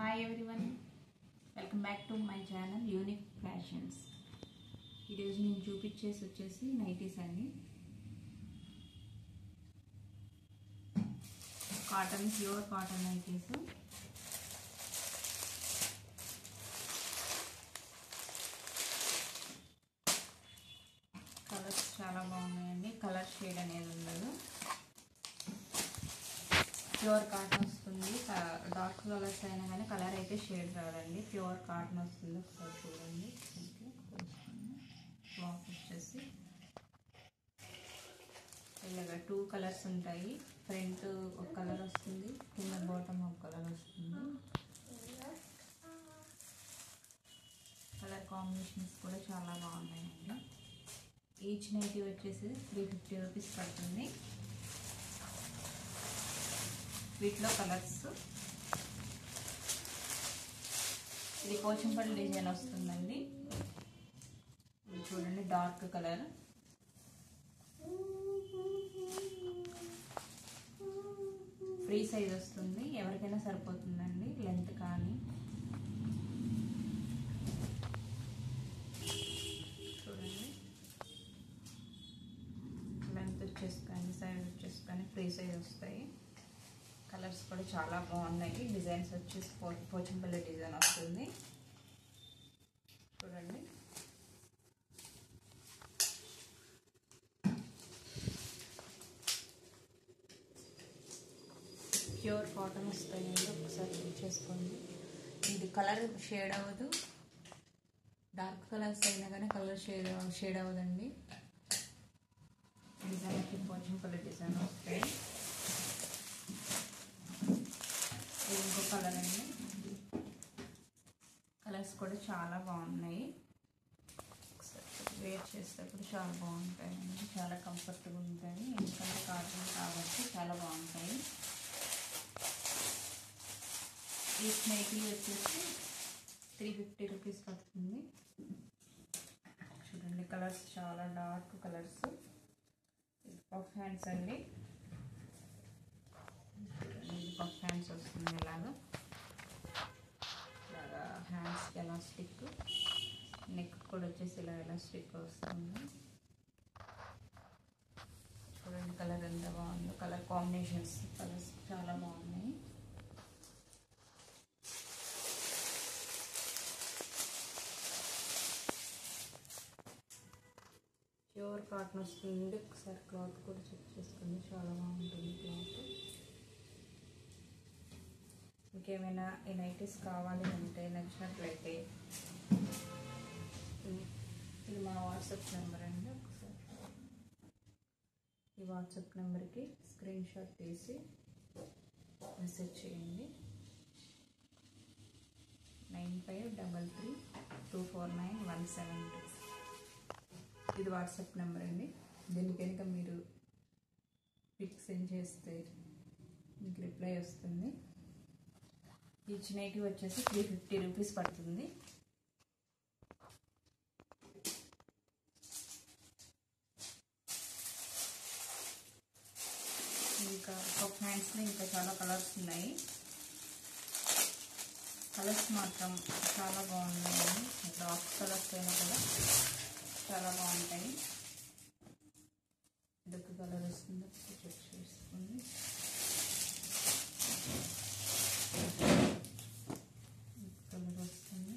Hi everyone, welcome back to my channel unique fashions. ఈరోజు నేను చూపించేసి వచ్చేసి నైటీస్ అండి. Cotton, pure cotton nighties. Colours చాలా బాగున్నాయండి. కలర్ షేడ్ అనేది ఉండదు. ప్యూర్ కాటన్ వస్తుంది. డార్క్ కలర్స్ అయినా కానీ కలర్ అయితే షేడ్ రాదండి. ప్యూర్ కాటన్ వస్తుంది. ఒకసారి చూడండి. క్లాత్ వచ్చేసి ఇలాగా 2 కలర్స్ ఉంటాయి. ఫ్రంట్ ఒక కలర్ వస్తుంది, కింద బాటమ్ ఒక కలర్ వస్తుంది. కలర్ కాంబినేషన్స్ కూడా చాలా బాగున్నాయండి. ఈచ్ నైటీ వచ్చేసి 350 రూపీస్ పడుతుంది. వీటిలో కలర్స్ ఇది పోచంపల్లి డిజైన్ వస్తుందండి. ఇది చూడండి, డార్క్ కలర్. ఫ్రీ సైజ్ వస్తుంది, ఎవరికైనా సరిపోతుందండి. లెంత్ కానీ చూడండి, లెంత్ వచ్చేసి కానీ సైజ్ వచ్చేసి కానీ ఫ్రీ సైజ్ వస్తాయి. కలర్స్ కూడా చాలా బాగున్నాయి. డిజైన్స్ వచ్చేసి పోచంపల్లి డిజైన్ వస్తుంది. చూడండి, ప్యూర్ కాటన్ వస్తాయండి. ఒకసారి చెక్ చేసుకోండి. ఇది కలర్ షేడ్ అవ్వదు. డార్క్ కలర్స్ అయినా కానీ కలర్ షేడ్ అవ్వదండి. డిజైన్కి పోచంపల్లి డిజైన్ వస్తాయి. ఇది ఇంకో కలర్ అండి. కలర్స్ కూడా చాలా బాగున్నాయి. వేర్ చేసేటప్పుడు చాలా బాగుంటాయండి. చాలా కంఫర్ట్గా ఉంటాయి. ఎందుకంటే కాటన్ కాబట్టి చాలా బాగుంటాయి. ఈ నైటీ వచ్చేసి 350 రూపీస్ పడుతుంది. చూడండి, కలర్స్ చాలా డార్క్ కలర్స్. పఫ్ హ్యాండ్స్ అండి. పఫ్ హ్యాండ్స్ వస్తుంది. ఇలాగా హ్యాండ్స్కి ఎలాస్టిక్, నెక్ కూడా వచ్చేసి ఇలా ఎలాస్టిక్ వస్తుంది. చూడండి, కలర్ ఎంత బాగుందో. కలర్ కాంబినేషన్స్ కలర్స్ చాలా బాగున్నాయి. ప్యూర్ కాటన్ వస్తుంది. ఒకసారి క్లాత్ కూడా చెక్ చేసుకోండి, చాలా బాగుంటుంది క్లాత్. ఇంకేమైనా ఈ నైటీస్ కావాలి అంటే నచ్చినట్లయితే ఇది మా వాట్సాప్ నెంబర్ అండి. ఒకసారి ఈ వాట్సాప్ నెంబర్కి స్క్రీన్ షాట్ తీసి మెసేజ్ చేయండి. 9533249172. ఇది వాట్సాప్ నెంబర్ అండి. దీనికి కనుక మీరు పిక్ సెండ్ చేస్తే మీకు రిప్లై వస్తుంది. ఈచ్ నైటీ వచ్చేసి 350 రూపీస్ పడుతుంది. ఇంకా పఫ్ హ్యాండ్స్లో ఇంకా చాలా కలర్స్ ఉన్నాయి. కలర్స్ మాత్రం చాలా బాగున్నాయి. డార్క్ కలర్స్ అయినా కూడా చాలా బాగుంటాయి. ఇదొక కలర్ వస్తుంది, చెక్ చేసుకోండి. కలర్ వస్తుంది.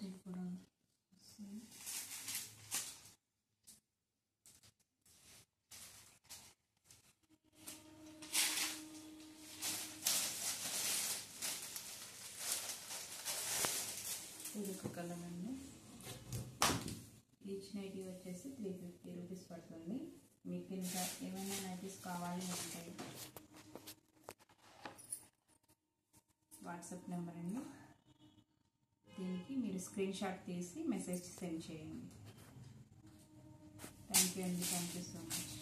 ఇది కూడా వస్తుంది. ఇది ఒక కలర్ అండి. ఈచ్ నైటీ వచ్చేసి 350 రూపీస్ పడుతుంది. మీకు ఇంకా ఏమైనా నైటీస్ కావాలి అంటే వాట్సాప్ నెంబర్ అండి. దీనికి మీరు స్క్రీన్ షాట్ తీసి మెసేజ్ సెండ్ చేయండి. థ్యాంక్ యూ అండి. Thank you so much.